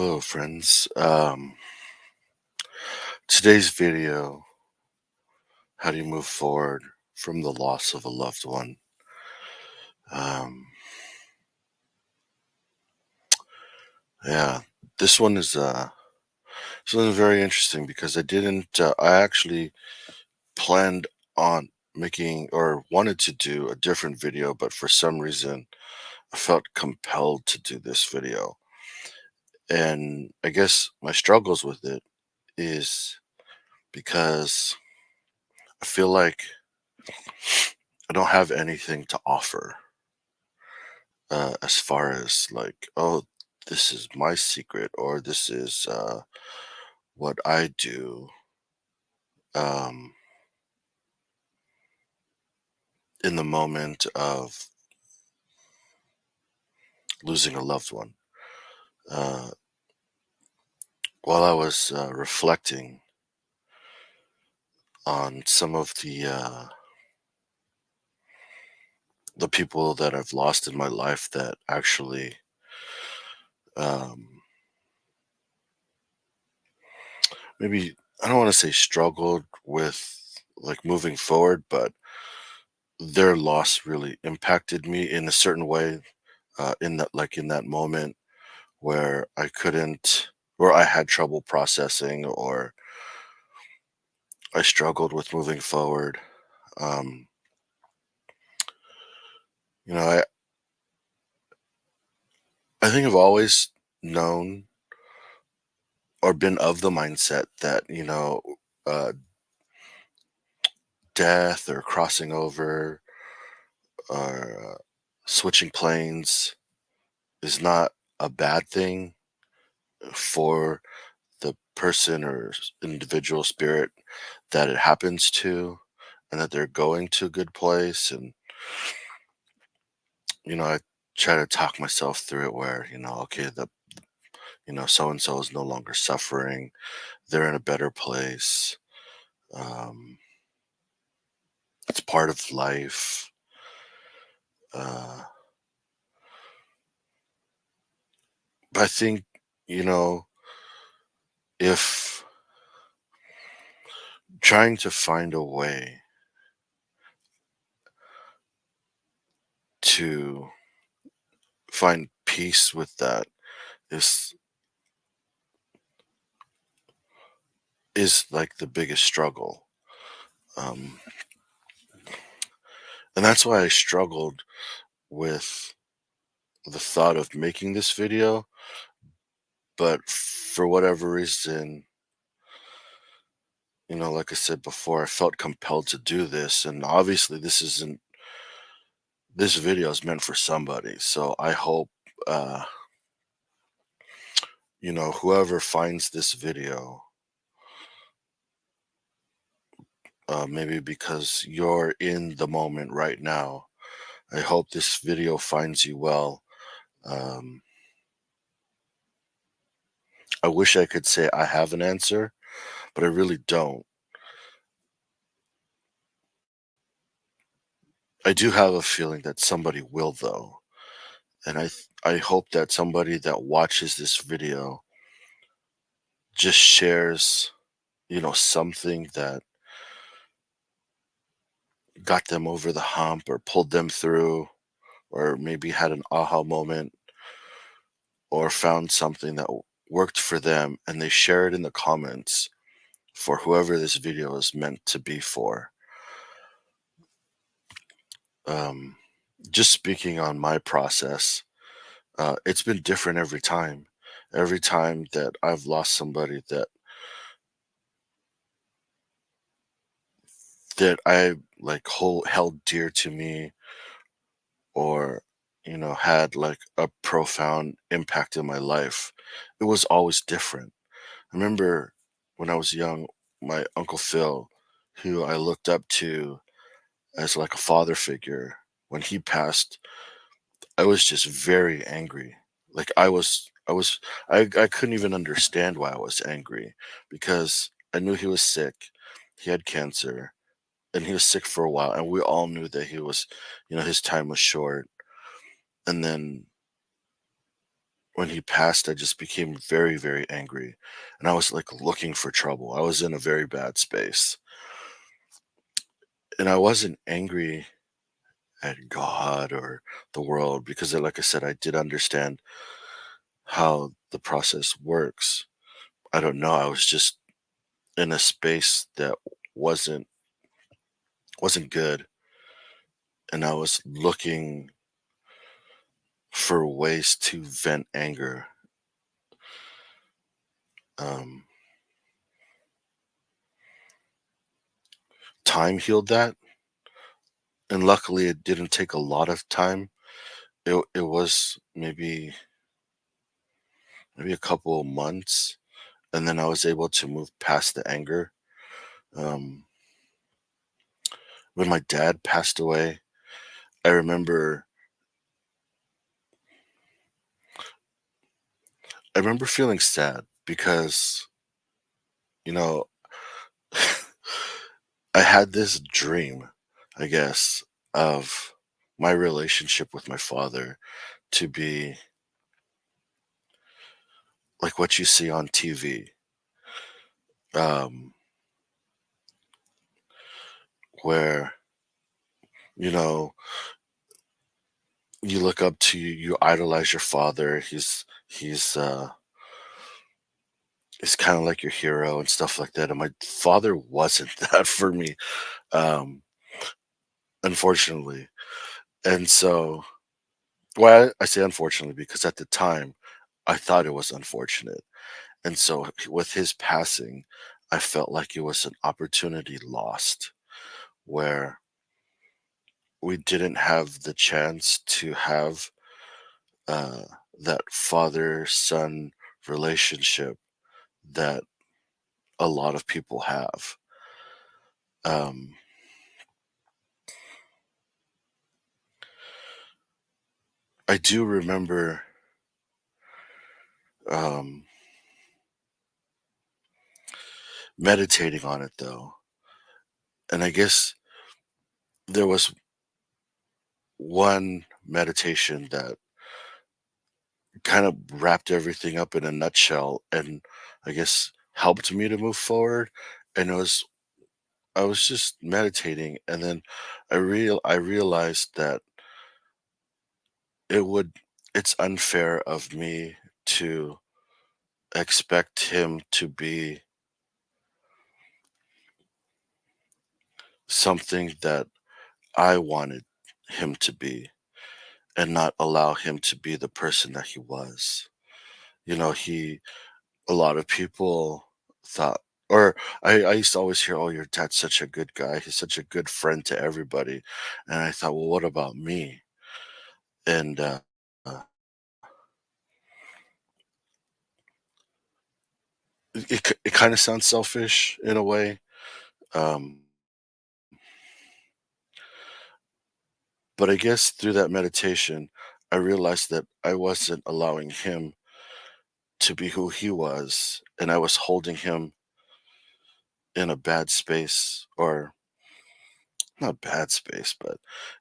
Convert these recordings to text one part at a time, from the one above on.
Hello, friends. Today's video, how do you move forward from the loss of a loved one? Um, yeah, this one is very interesting because I actually planned on making or wanted to do a different video, but for some reason I felt compelled to do this video. And I guess my struggles with it is because I feel like I don't have anything to offer as far as like, oh, this is my secret or this is what I do um, in the moment of losing a loved one. Uh, while I was reflecting on some of the people that I've lost in my life that actually um, maybe I don't want to say struggled with like moving forward, but their loss really impacted me in a certain way in that moment where I couldn't, or I had trouble processing, or I struggled with moving forward. Um, you know, I think I've always known or been of the mindset that, uh, death or crossing over or switching planes is not a bad thing for the person or individual spirit that it happens to, and that they're going to a good place. And I try to talk myself through it where, okay, so and so is no longer suffering. They're in a better place. Um, it's part of life. Uh, but I think, you know, if trying to find a way to find peace with that is is like the biggest struggle. Um, and that's why I struggled with the thought of making this video. But for whatever reason, like I said before, I felt compelled to do this. And obviously, this video is meant for somebody. So I hope, uh, whoever finds this video, maybe because you're in the moment right now, I hope this video finds you well. Um, I wish I could say I have an answer, but I really don't. I do have a feeling that somebody will, though. And I hope that somebody that watches this video just shares, something that got them over the hump or pulled them through, or maybe had an aha moment, or found something that worked for them, and they share it in the comments for whoever this video is meant to be for. Um, just speaking on my process, it's been different every time. Every time that I've lost somebody that I like held dear to me, or had like a profound impact in my life, it was always different. I remember when I was young, my uncle Phil, who I looked up to as like a father figure, when he passed, I was just very angry. Like I couldn't even understand why I was angry, because I knew he was sick. He had cancer, and he was sick for a while, and we all knew that his time was short. And then when he passed, I just became very, very angry, and I was like looking for trouble. I was in a very bad space, and I wasn't angry at God or the world because, like I said, I did understand how the process works. I don't know. I was just in a space that wasn't wasn't good, and I was looking for ways to vent anger. Um, Time healed that, and luckily, it didn't take a lot of time. It was maybe a couple of months, and then I was able to move past the anger. Um, when my dad passed away, I remember I remember feeling sad because, you know, I had this dream, I guess, of my relationship with my father to be like what you see on TV, um, where, you know, you look up to you idolize your father. He's kind of like your hero and stuff like that. And my father wasn't that for me, um, unfortunately. And so, well, I say unfortunately because at the time I thought it was unfortunate. And so, with his passing, I felt like it was an opportunity lost where we didn't have the chance to have uh, that father son relationship that a lot of people have. Um, I do remember um, meditating on it though. And I guess there was one meditation that kind of wrapped everything up in a nutshell and I guess helped me to move forward. And I was just meditating and then I realized that it would it's unfair of me to expect him to be something that I wanted him to be and not allow him to be the person that he was. You know, a lot of people thought, or I used to always hear, "Oh, your dad's such a good guy. He's such a good friend to everybody." And I thought, well, what about me? And uh, it kind of sounds selfish in a way. Um, but I guess through that meditation, I realized that I wasn't allowing him to be who he was, and I was holding him in a bad space, or not bad space, but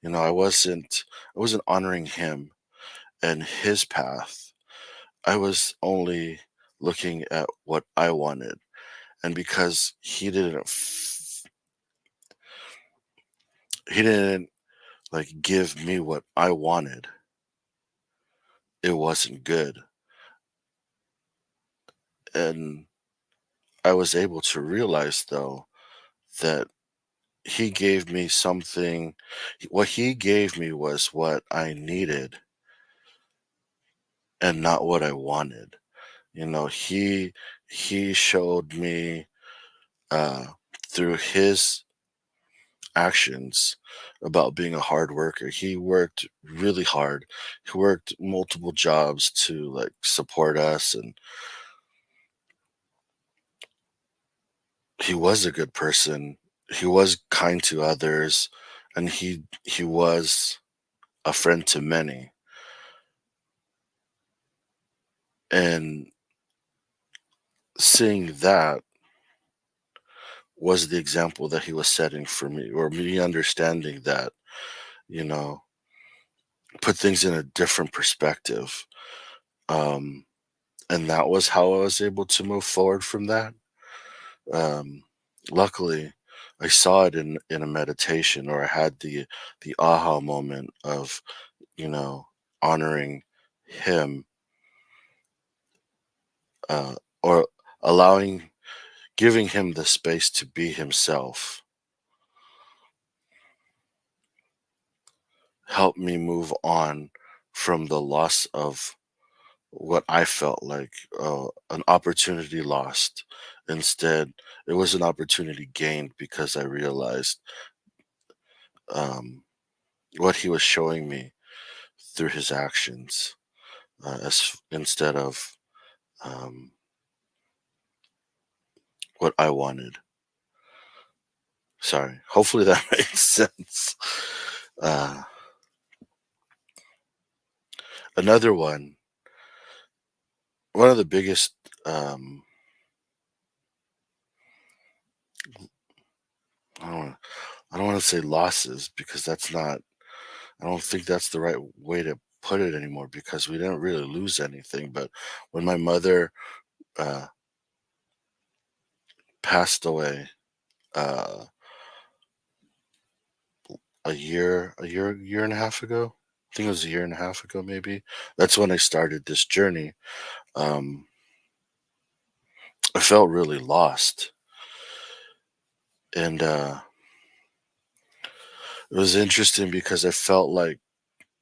I wasn't honoring him and his path. I was only looking at what I wanted. And because he didn't like give me what I wanted, it wasn't good. And I was able to realize though that he gave me something what he gave me was what I needed and not what I wanted. You know, he showed me uh through his actions about being a hard worker. He worked really hard. He worked multiple jobs to like support us, and he was a good person. He was kind to others, and he was a friend to many. And seeing that was the example that he was setting for me, or me understanding that, you know, put things in a different perspective. Um, and that was how I was able to move forward from that. Um, Luckily, I saw it in a meditation, or I had the aha moment of, you know, honoring him, uh, or allowing, giving him the space to be himself, helped me move on from the loss of what I felt like an opportunity lost. Instead, it was an opportunity gained because I realized um, what he was showing me through his actions, as instead of um, what I wanted. Sorry. Hopefully that makes sense. Uh, Another one of the biggest. Um, I don't. I don't want to say losses because that's not. I don't think that's the right way to put it anymore because we didn't really lose anything. But when my mother uh, passed away, uh, year and a half ago. I think it was a year and a half ago, maybe. That's when I started this journey. Um, I felt really lost, and it was interesting because I felt like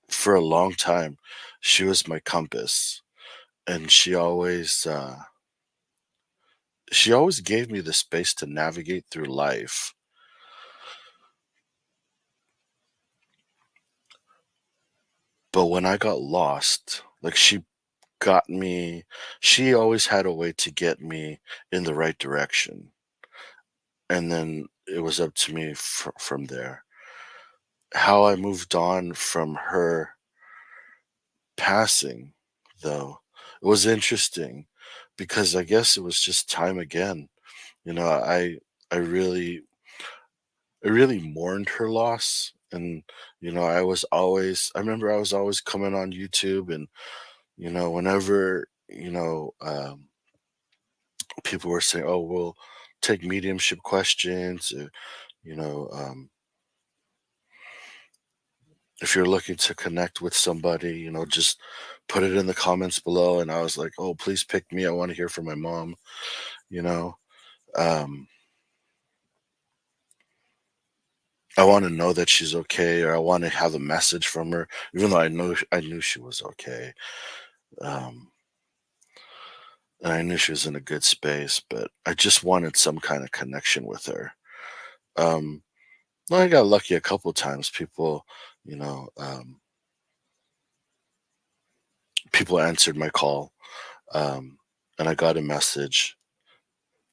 for a long time she was my compass, and she always gave me the space to navigate through life. But when I got lost, like got me, she always had a way to get me in the right direction, and then it was up to me from there. How I moved on from her passing, though, it was interesting because I guess it was just time again. You know, I really I really mourned her loss, and I remember I was always coming on YouTube, and whenever people were saying, "Oh, we'll take mediumship questions," you know, um, if you're looking to connect with somebody, just put it in the comments below. And I was like, "Oh, please pick me. I want to hear from my mom." You know, um, I want to know that she's okay, or I want to have a message from her, even though I knew she was okay, um, and I knew she was in a good space. But I just wanted some kind of connection with her. Um, well, I got lucky a couple times. You know, um, people answered my call, and I got a message,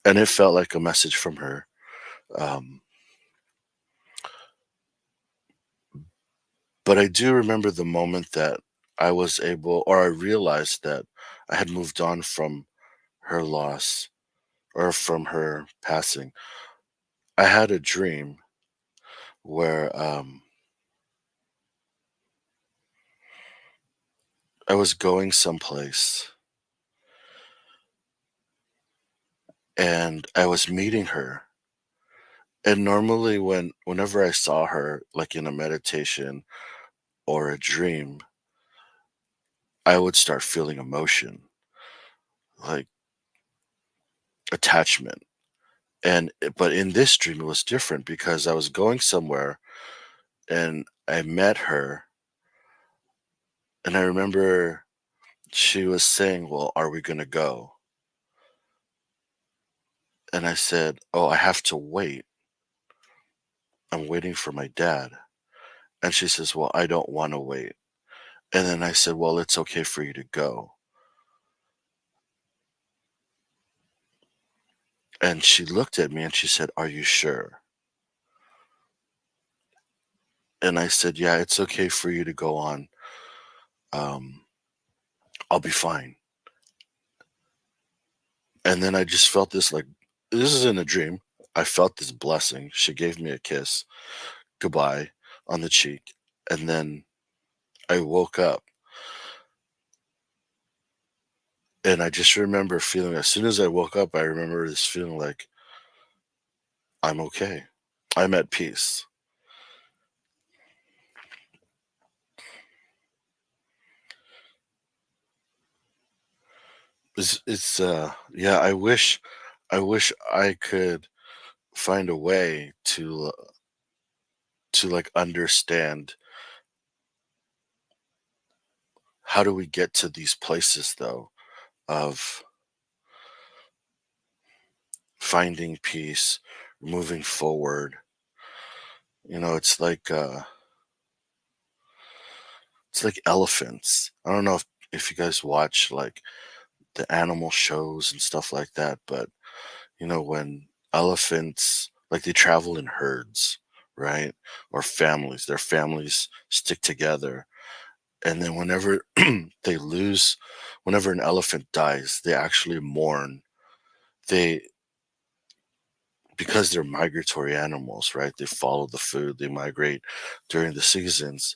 and it felt like a message from her. Um, but I do remember the moment that I was able, or I realized that I had moved on from her loss, or from her passing. I had a dream where I was going someplace, and I was meeting her. And normally, whenever I saw her, like in a meditation or a dream, I would start feeling emotion, like attachment. But in this dream, it was different because I was going somewhere, and I met her, and I remember she was saying, "Well, are we gonna go?" And I said, "Oh, I have to wait. I'm waiting for my dad." And she says, "Well, I don't want to wait." And then I said, "Well, it's okay for you to go." And she looked at me and she said, "Are you sure?" And I said, "Yeah, it's okay for you to go on. Um, I'll be fine." And then I just felt this, like, this is in a dream. I felt this blessing. She gave me a kiss, goodbye, on the cheek. And then I woke up, And I just remember feeling, as soon as I woke up, I remember this feeling like I'm okay. I'm at peace. Yeah, I wish I could find a way to like understand how do we get to these places though of finding peace, moving forward. It's like elephants. I don't know if you guys watch like the animal shows and stuff like that, but when elephants, like, they travel in herds, right? Or families, their families stick together. And then whenever they lose, whenever an elephant dies, they actually mourn. They, because they're migratory animals, right? They follow the food, they migrate during the seasons.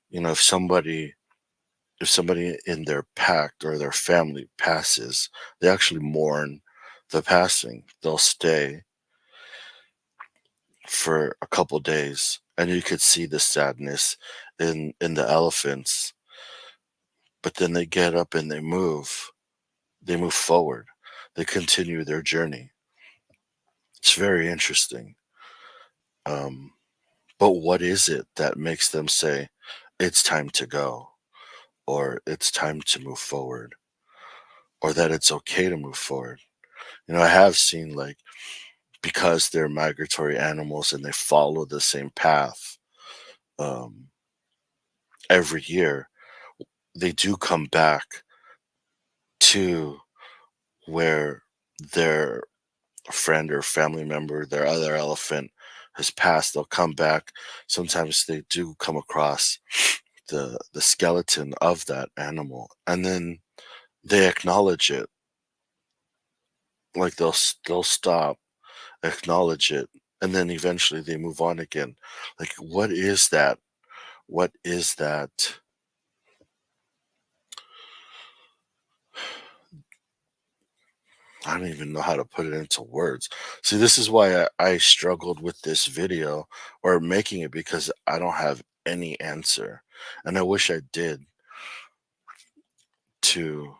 You know, if somebody in their pack or their family passes, they actually mourn the passing. They'll stay for a couple days, and you could see the sadness in the elephants. But then they get up and they move forward, they continue their journey. It's very interesting. um but what is it that makes them say it's time to go, or it's time to move forward, or that it's okay to move forward? I have seen, like, because they're migratory animals and they follow the same path, um every year, they do come back to where their friend or family member, their other elephant, has passed. They'll come back. Sometimes they do come across the skeleton of that animal, and then they acknowledge it. Like, they'll stop, acknowledge it, and then eventually they move on again. Like, what is that? What is that? I don't even know how to put it into words. See, this is why I struggled with this video or making it, because I don't have any answer. And I wish I did, to,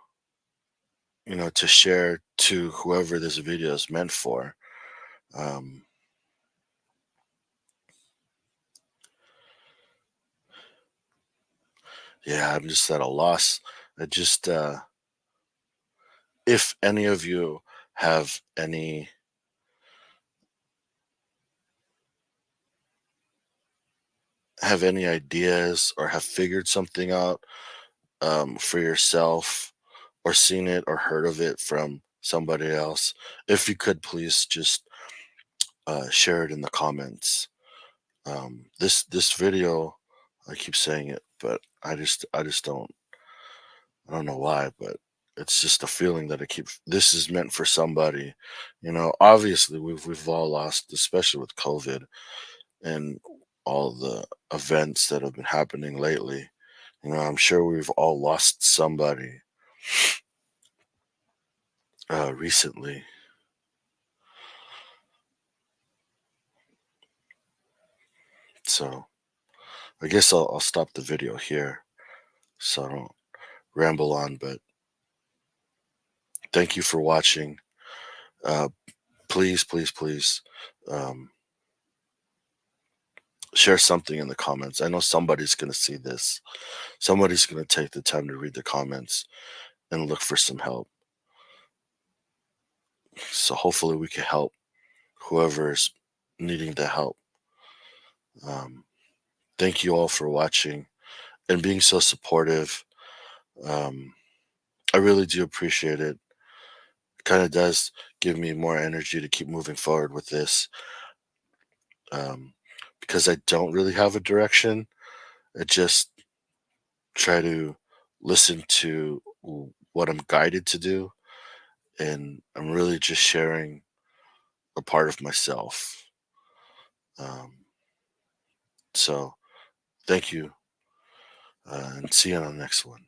to share to whoever this video is meant for. Um, yeah, I'm just at a loss. I just, if any of you have any ideas or have figured something out, for yourself, or seen it or heard of it from somebody else, if you could please just share it in the comments. This video, I keep saying it, but I just don't know why, but it's just a feeling that I keep. This is meant for somebody. Obviously we've all lost, especially with COVID and all the events that have been happening lately. I'm sure we've all lost somebody recently. So I guess I'll stop the video here so I don't ramble on. But thank you for watching. Uh, please, please, please, um, share something in the comments. I know somebody's going to see this. Somebody's going to take the time to read the comments and look for some help. So hopefully we can help whoever's needing the help. Um, Thank you all for watching and being so supportive. Um, I really do appreciate it. Kind of does give me more energy to keep moving forward with this, um, because I don't really have a direction. I just try to listen to what I'm guided to do, and I'm really just sharing a part of myself. Um, so thank you, and see you on the next one.